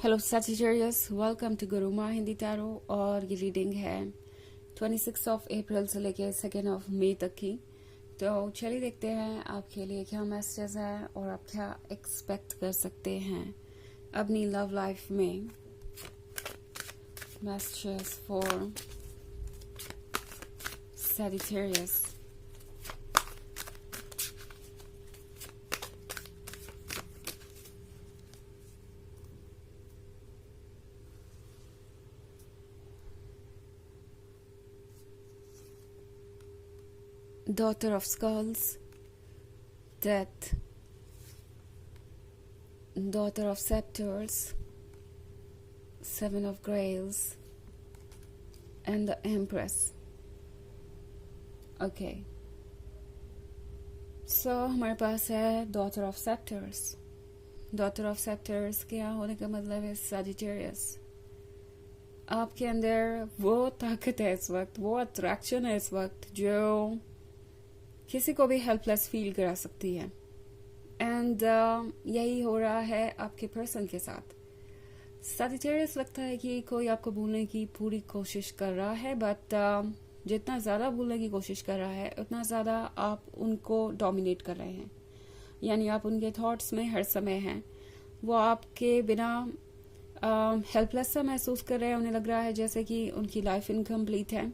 Hello Sagittarius, welcome to Gurumaa Hindi tarot. और ये reading है 26 अप्रैल से लेके 2 मई तक की। तो चलिए देखते हैं आपके लिए क्या मैसेजेस है और आप क्या एक्सपेक्ट कर सकते हैं अपनी लव लाइफ में। Messages for Sagittarius. Daughter of Skulls, Death, Daughter of Scepters, Seven of Grails, and the Empress. Okay. So हमारे पास है Daughter of Scepters. Daughter of Scepters क्या होने का मतलब है Sagittarius. आपके अंदर वो ताकत है इस वक्त, वो अट्रैक्शन है इस वक्त जो किसी को भी हेल्पलेस फील करा सकती है। एंड यही हो रहा है आपके पर्सन के साथ। सजिटेरियस लगता है कि कोई आपको भूलने की पूरी कोशिश कर रहा है, बट जितना ज़्यादा भूलने की कोशिश कर रहा है उतना ज़्यादा आप उनको डोमिनेट कर रहे हैं, यानी आप उनके थॉट्स में हर समय हैं। वो आपके बिना हेल्पलेस सा महसूस कर रहे हैं। उन्हें लग रहा है जैसे कि उनकी लाइफ इनकम्प्लीट है।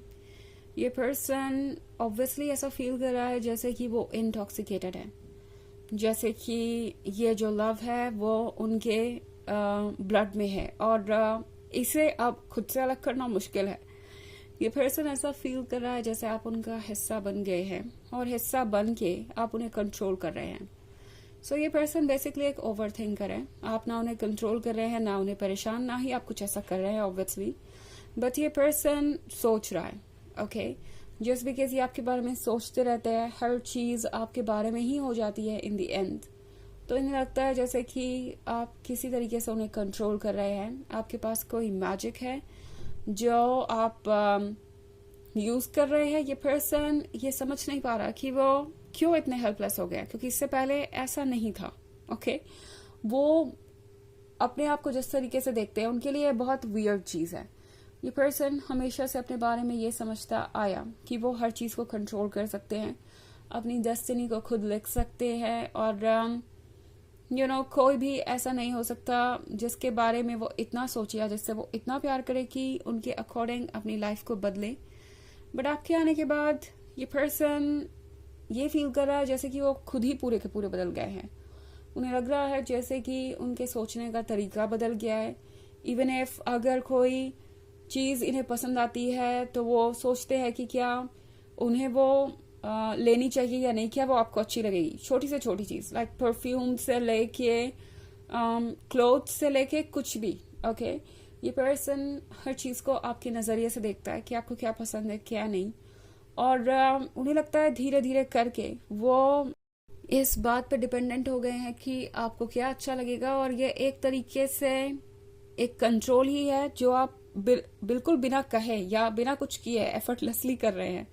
ये पर्सन ऑब्वियसली ऐसा फील कर रहा है जैसे कि वो इंटॉक्सिकेटेड है, जैसे कि ये जो लव है वो उनके ब्लड में है और इसे अब खुद से अलग करना मुश्किल है। ये पर्सन ऐसा फील कर रहा है जैसे आप उनका हिस्सा बन गए हैं और हिस्सा बन के आप उन्हें कंट्रोल कर रहे हैं। सो ये पर्सन बेसिकली एक ओवर थिंकर है। आप ना उन्हें कंट्रोल कर रहे हैं, ना उन्हें परेशान, ना ही आप कुछ ऐसा कर रहे हैं ऑब्वियसली, बट ये पर्सन सोच रहा है। ओके, जस्ट बिकॉज ये आपके बारे में सोचते रहते हैं, हर चीज आपके बारे में ही हो जाती है इन द एंड। तो इन्हें लगता है जैसे कि आप किसी तरीके से उन्हें कंट्रोल कर रहे हैं। आपके पास कोई मैजिक है जो आप यूज कर रहे हैं। ये पर्सन ये समझ नहीं पा रहा कि वो क्यों इतने हेल्पलेस हो गया, क्योंकि इससे पहले ऐसा नहीं था। ओके, वो अपने आप को जिस तरीके से देखते हैं उनके लिए बहुत वियर्ड चीज है। ये पर्सन हमेशा से अपने बारे में ये समझता आया कि वो हर चीज को कंट्रोल कर सकते हैं, अपनी डेस्टिनी को खुद लिख सकते हैं और कोई भी ऐसा नहीं हो सकता जिसके बारे में वो इतना सोचे या जिससे वो इतना प्यार करे कि उनके अकॉर्डिंग अपनी लाइफ को बदले। बट आपके आने के बाद ये पर्सन ये फील कर रहा है जैसे कि वो खुद ही पूरे के पूरे बदल गए हैं। उन्हें लग रहा है जैसे कि उनके सोचने का तरीका बदल गया है। इवन इफ अगर कोई चीज इन्हें पसंद आती है तो वो सोचते हैं कि क्या उन्हें वो लेनी चाहिए या नहीं, क्या वो आपको अच्छी लगेगी। छोटी से छोटी चीज लाइक परफ्यूम से लेके क्लोथ से लेके कुछ भी। ओके, ये पर्सन हर चीज को आपके नजरिए से देखता है कि आपको क्या पसंद है क्या नहीं, और उन्हें लगता है धीरे धीरे करके वो इस बात पर डिपेंडेंट हो गए हैं कि आपको क्या अच्छा लगेगा। और ये एक तरीके से एक कंट्रोल ही है जो आप बिल्कुल बिना कहे या बिना कुछ किए एफर्टलेसली कर रहे हैं।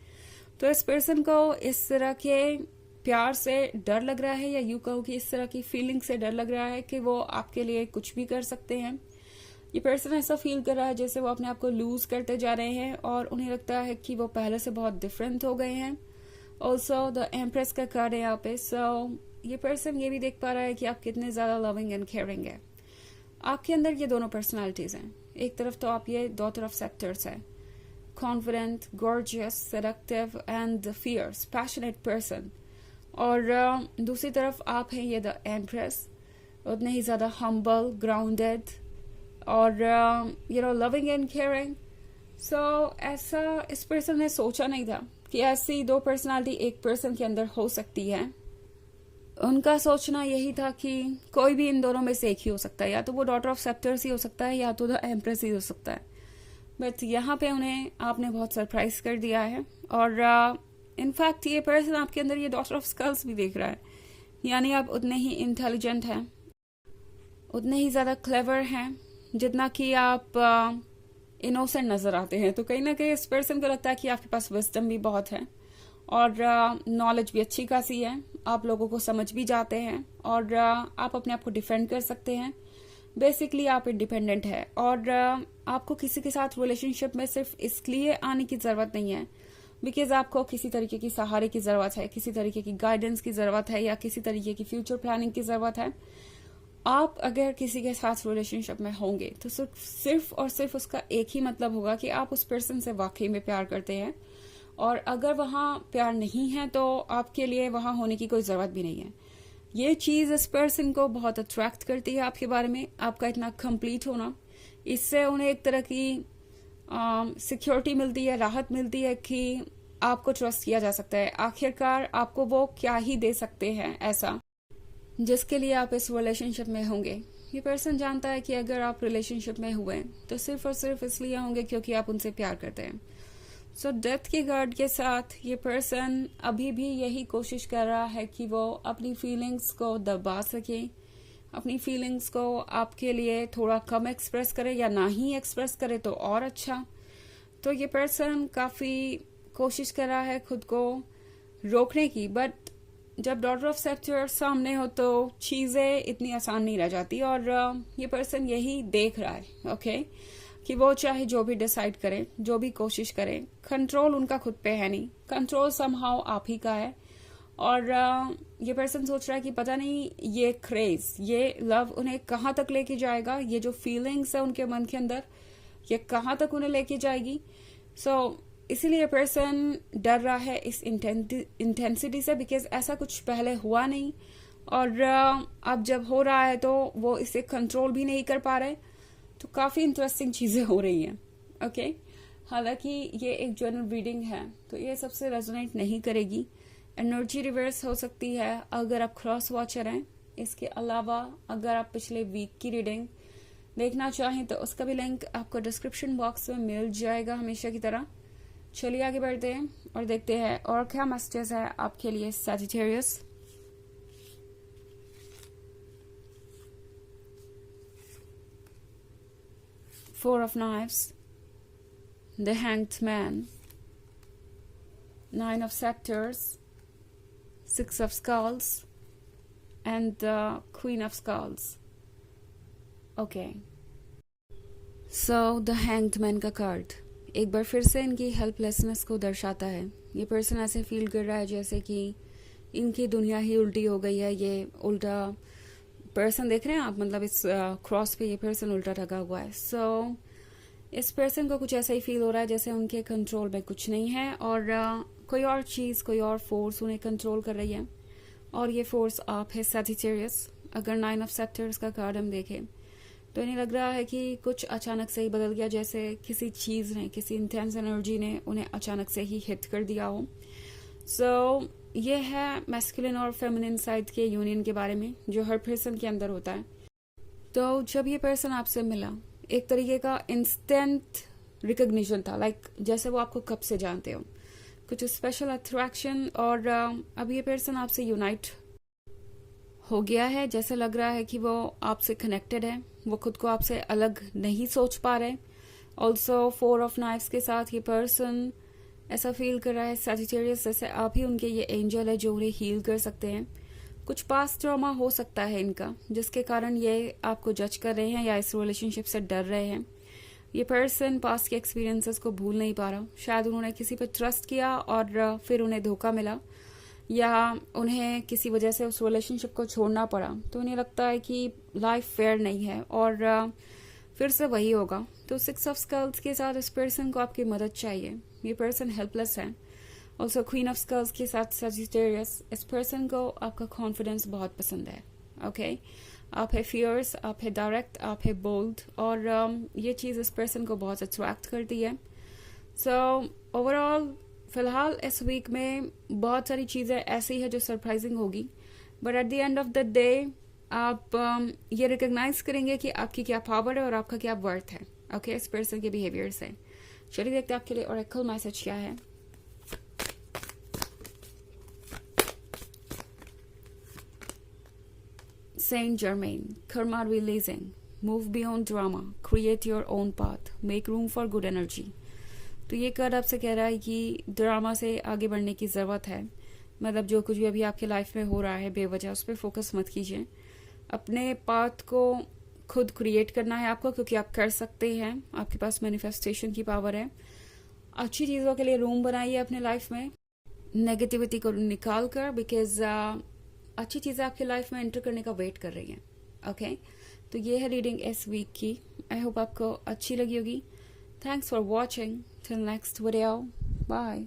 तो इस पर्सन को इस तरह के प्यार से डर लग रहा है, या यूं कहो कि इस तरह की फीलिंग से डर लग रहा है कि वो आपके लिए कुछ भी कर सकते हैं। ये पर्सन ऐसा फील कर रहा है जैसे वो अपने आप को लूज करते जा रहे हैं और उन्हें लगता है कि वो पहले से बहुत डिफरेंट हो गए हैं। ऑल्सो द एम्प्रेस का कार्ड है यहाँ पे। सो ये पर्सन ये भी देख पा रहा है कि आप कितने ज्यादा लविंग एंड केयरिंग है। आपके अंदर ये दोनों पर्सनालिटीज हैं। एक तरफ तो आप ये डॉटर ऑफ सेक्टर्स है, confident, gorgeous, seductive and fierce, passionate person, और दूसरी तरफ आप हैं ये द एम्प्रेस, उतने ही ज्यादा हम्बल, ग्राउंडेड और लविंग एंड केयरिंग। सो ऐसा इस पर्सन ने सोचा नहीं था कि ऐसी दो पर्सनालिटी एक पर्सन के अंदर हो सकती है। उनका सोचना यही था कि कोई भी इन दोनों में से एक ही हो सकता है, या तो वो डॉटर ऑफ सेप्टर्स ही हो सकता है या तो द एम्प्रेस ही हो सकता है। बट यहाँ पे उन्हें आपने बहुत सरप्राइज कर दिया है। और इनफैक्ट ये पर्सन आपके अंदर ये डॉटर ऑफ स्कल्स भी देख रहा है, यानी आप उतने ही इंटेलिजेंट हैं, उतने ही ज्यादा क्लेवर हैं जितना कि आप इनोसेंट नजर आते हैं। तो कहीं ना कहीं इस पर्सन को लगता है कि आपके पास विजडम भी बहुत है और नॉलेज भी अच्छी खासी है, आप लोगों को समझ भी जाते हैं और आप अपने आप को डिफेंड कर सकते हैं। बेसिकली आप इंडिपेंडेंट है और आपको किसी के साथ रिलेशनशिप में सिर्फ इसलिए आने की जरूरत नहीं है बिकॉज आपको किसी तरीके की सहारे की जरूरत है, किसी तरीके की गाइडेंस की जरूरत है या किसी तरीके की फ्यूचर प्लानिंग की जरूरत है। आप अगर किसी के साथ रिलेशनशिप में होंगे तो सिर्फ और सिर्फ उसका एक ही मतलब होगा कि आप उस पर्सन से वाकई में प्यार करते हैं, और अगर वहां प्यार नहीं है तो आपके लिए वहां होने की कोई जरूरत भी नहीं है। ये चीज इस पर्सन को बहुत अट्रैक्ट करती है आपके बारे में, आपका इतना कंप्लीट होना। इससे उन्हें एक तरह की सिक्योरिटी मिलती है, राहत मिलती है कि आपको ट्रस्ट किया जा सकता है। आखिरकार आपको वो क्या ही दे सकते हैं ऐसा जिसके लिए आप इस रिलेशनशिप में होंगे। ये पर्सन जानता है कि अगर आप रिलेशनशिप में हुए तो सिर्फ और सिर्फ इसलिए होंगे क्योंकि आप उनसे प्यार करते हैं। सो डेथ के कार्ड के साथ ये पर्सन अभी भी यही कोशिश कर रहा है कि वो अपनी फीलिंग्स को दबा सके, अपनी फीलिंग्स को आपके लिए थोड़ा कम एक्सप्रेस करे या ना ही एक्सप्रेस करे तो और अच्छा। तो ये पर्सन काफी कोशिश कर रहा है खुद को रोकने की, बट जब डॉटर ऑफ सेप्टर सामने हो तो चीजें इतनी आसान नहीं रह जाती। और ये पर्सन यही देख रहा है ओके कि वो चाहे जो भी डिसाइड करे, जो भी कोशिश करे, कंट्रोल उनका खुद पे है नहीं, कंट्रोल समहाउ आप ही का है। और ये पर्सन सोच रहा है कि पता नहीं ये क्रेज, ये लव उन्हें कहाँ तक लेके जाएगा, ये जो फीलिंग्स है उनके मन के अंदर ये कहाँ तक उन्हें लेके जाएगी। सो इसीलिए पर्सन डर रहा है इस इंटेंसिटी से, बिकॉज ऐसा कुछ पहले हुआ नहीं और अब जब हो रहा है तो वो इसे कंट्रोल भी नहीं कर पा रहे। तो काफी इंटरेस्टिंग चीजें हो रही हैं ओके। हालांकि ये एक जनरल रीडिंग है तो ये सबसे रेजोनेट नहीं करेगी, एनर्जी रिवर्स हो सकती है अगर आप क्रॉस वॉचर हैं। इसके अलावा अगर आप पिछले वीक की रीडिंग देखना चाहें तो उसका भी लिंक आपको डिस्क्रिप्शन बॉक्स में मिल जाएगा हमेशा की तरह। चलिए आगे बढ़ते हैं और देखते हैं और क्या मैसेजेस है आपके लिए Sagittarius. Four of knives, the hanged man, nine of sectors, six of skulls and the queen of skulls. Okay, so the hanged man का कार्ड एक बार फिर से इनकी हेल्पलेसनेस को दर्शाता है। ये पर्सन ऐसे फील कर रहा है जैसे कि इनकी दुनिया ही उल्टी हो गई है। ये उल्टा पर्सन देख रहे हैं आप, मतलब इस क्रॉस पे ये पर्सन उल्टा लगा हुआ है। सो इस पर्सन को कुछ ऐसा ही फील हो रहा है जैसे उनके कंट्रोल में कुछ नहीं है और कोई और चीज, कोई और फोर्स उन्हें कंट्रोल कर रही है और ये फोर्स आप है सैजिटेरियस। अगर नाइन ऑफ सेक्टर्स का कार्ड हम देखें तो इन्हें लग रहा है कि कुछ अचानक से ही बदल गया, जैसे किसी चीज ने, किसी इंटेंस एनर्जी ने उन्हें अचानक से ही हिट कर दिया हो। सो ये है मैस्कुलिन और फेमिनिन साइड के यूनियन के बारे में जो हर पर्सन के अंदर होता है। तो जब ये पर्सन आपसे मिला एक तरीके का इंस्टेंट रिकग्निशन था, लाइक जैसे वो आपको कब से जानते हो, कुछ स्पेशल अट्रैक्शन। और अब ये पर्सन आपसे यूनाइट हो गया है, जैसे लग रहा है कि वो आपसे कनेक्टेड है, वो खुद को आपसे अलग नहीं सोच पा रहे। ऑल्सो फोर ऑफ नाइफ्स के साथ ये पर्सन ऐसा फील कर रहा है सैजिटेरियस जैसे आप ही उनके ये एंजल है जो उन्हें हील कर सकते हैं। कुछ पास्ट ट्रॉमा हो सकता है इनका जिसके कारण ये आपको जज कर रहे हैं या इस रिलेशनशिप से डर रहे हैं। ये पर्सन पास्ट के एक्सपीरियंसेस को भूल नहीं पा रहा। शायद उन्होंने किसी पर ट्रस्ट किया और फिर उन्हें धोखा मिला या उन्हें किसी वजह से उस रिलेशनशिप को छोड़ना पड़ा, तो उन्हें लगता है कि लाइफ फेयर नहीं है और फिर से वही होगा। तो सिक्स ऑफ स्कल्स के साथ इस पर्सन को आपकी मदद चाहिए, ये पर्सन हेल्पलेस है। ऑल्सो क्वीन ऑफ स्कल्स के साथ सजिटेरियस, इस पर्सन को आपका कॉन्फिडेंस बहुत पसंद है ओके। आप है फियर्स, आप है डायरेक्ट, आप है बोल्ड और ये चीज़ इस पर्सन को बहुत अट्रैक्ट करती है। सो ओवरऑल फिलहाल इस वीक में बहुत सारी चीज़ें ऐसी है जो सरप्राइजिंग होगी, but at the end of the day आप ये रिकग्नाइज करेंगे कि आपकी क्या पावर है और आपका क्या वर्थ है ओके इस पर्सन के बिहेवियर से। चलिए देखते हैं आपके लिए ओरेकल मैसेज क्या है। Saint Germain, karma releasing, move beyond drama, create your own path, make room for good energy. तो ये कार्ड आपसे कह रहा है कि ड्रामा से आगे बढ़ने की जरूरत है, मतलब जो कुछ भी अभी आपके लाइफ में हो रहा है बेवजह उस पर फोकस मत कीजिए, अपने पाथ को खुद क्रिएट करना है आपको, क्योंकि आप कर सकते हैं, आपके पास मैनिफेस्टेशन की पावर है। अच्छी चीज़ों के लिए रूम बनाइए अपने लाइफ में, नेगेटिविटी को निकाल कर, बिकॉज अच्छी चीज़ें आपकी लाइफ में एंटर करने का वेट कर रही हैं। ओके, तो ये है रीडिंग इस वीक की। आई होप आपको अच्छी लगी होगी। Thanks for watching. Till next video, bye.